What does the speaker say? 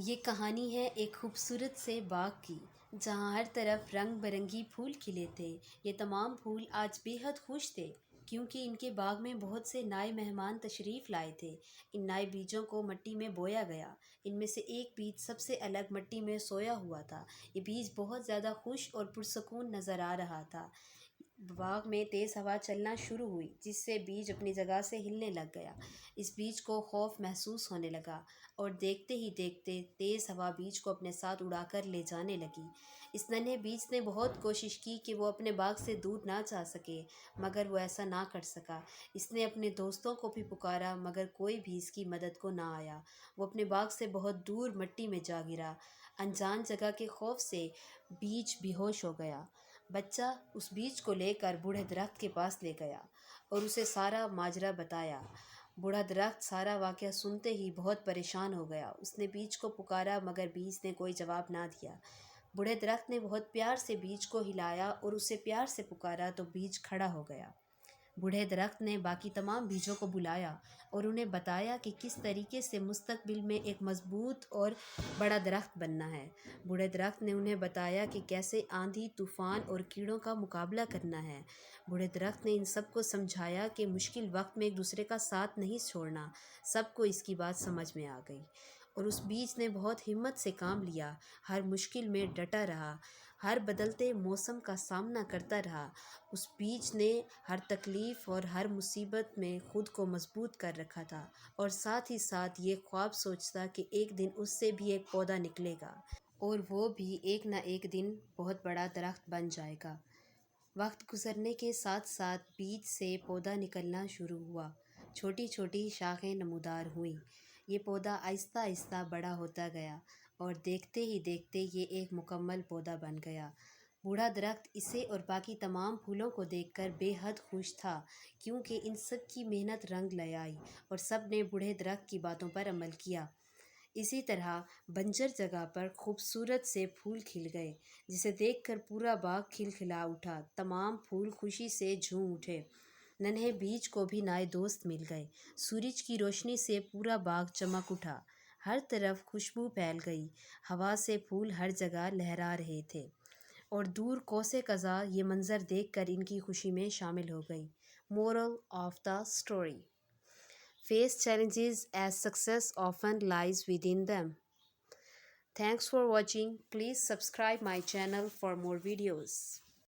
یہ کہانی ہے ایک خوبصورت سے باغ کی، جہاں ہر طرف رنگ برنگی پھول کھلے تھے۔ یہ تمام پھول آج بے حد خوش تھے، کیونکہ ان کے باغ میں بہت سے نئے مہمان تشریف لائے تھے۔ ان نئے بیجوں کو مٹی میں بویا گیا۔ ان میں سے ایک بیج سب سے الگ مٹی میں سویا ہوا تھا۔ یہ بیج بہت زیادہ خوش اور پرسکون نظر آ رہا تھا۔ باغ میں تیز ہوا چلنا شروع ہوئی، جس سے بیج اپنی جگہ سے ہلنے لگ گیا۔ اس بیج کو خوف محسوس ہونے لگا، اور دیکھتے ہی دیکھتے تیز ہوا بیج کو اپنے ساتھ اڑا کر لے جانے لگی۔ اس ننھے بیج نے بہت کوشش کی کہ وہ اپنے باغ سے دور نہ جا سکے، مگر وہ ایسا نہ کر سکا۔ اس نے اپنے دوستوں کو بھی پکارا، مگر کوئی بھی اس کی مدد کو نہ آیا۔ وہ اپنے باغ سے بہت دور مٹی میں جا گرا۔ انجان جگہ کے خوف سے بیج بے ہوش ہو گیا۔ بچہ اس بیج کو لے کر بوڑھے درخت کے پاس لے گیا اور اسے سارا ماجرا بتایا۔ بوڑھا درخت سارا واقعہ سنتے ہی بہت پریشان ہو گیا۔ اس نے بیج کو پکارا، مگر بیج نے کوئی جواب نہ دیا۔ بوڑھے درخت نے بہت پیار سے بیج کو ہلایا اور اسے پیار سے پکارا تو بیج کھڑا ہو گیا۔ بوڑھے درخت نے باقی تمام بیجوں کو بلایا اور انہیں بتایا کہ کس طریقے سے مستقبل میں ایک مضبوط اور بڑا درخت بننا ہے۔ بوڑھے درخت نے انہیں بتایا کہ کیسے آندھی، طوفان اور کیڑوں کا مقابلہ کرنا ہے۔ بوڑھے درخت نے ان سب کو سمجھایا کہ مشکل وقت میں ایک دوسرے کا ساتھ نہیں چھوڑنا۔ سب کو اس کی بات سمجھ میں آ گئی، اور اس بیج نے بہت ہمت سے کام لیا، ہر مشکل میں ڈٹا رہا، ہر بدلتے موسم کا سامنا کرتا رہا۔ اس بیج نے ہر تکلیف اور ہر مصیبت میں خود کو مضبوط کر رکھا تھا، اور ساتھ ہی ساتھ یہ خواب سوچتا کہ ایک دن اس سے بھی ایک پودا نکلے گا، اور وہ بھی ایک نہ ایک دن بہت بڑا درخت بن جائے گا۔ وقت گزرنے کے ساتھ ساتھ بیج سے پودا نکلنا شروع ہوا۔ چھوٹی چھوٹی شاخیں نمودار ہوئیں۔ یہ پودا آہستہ آہستہ بڑا ہوتا گیا، اور دیکھتے ہی دیکھتے یہ ایک مکمل پودا بن گیا۔ بوڑھا درخت اسے اور باقی تمام پھولوں کو دیکھ کر بے حد خوش تھا، کیونکہ ان سب کی محنت رنگ لے آئی اور سب نے بوڑھے درخت کی باتوں پر عمل کیا۔ اسی طرح بنجر جگہ پر خوبصورت سے پھول کھل گئے، جسے دیکھ کر پورا باغ کھلکھلا اٹھا۔ تمام پھول خوشی سے جھوم اٹھے۔ ننھے بیج کو بھی نئے دوست مل گئے۔ سورج کی روشنی سے پورا باغ چمک اٹھا۔ ہر طرف خوشبو پھیل گئی۔ ہوا سے پھول ہر جگہ لہرا رہے تھے، اور دور کوسے قزح یہ منظر دیکھ کر ان کی خوشی میں شامل ہو گئی۔ Moral of the story: Face challenges as success often lies within them. Thanks for watching. Please subscribe my channel for more videos.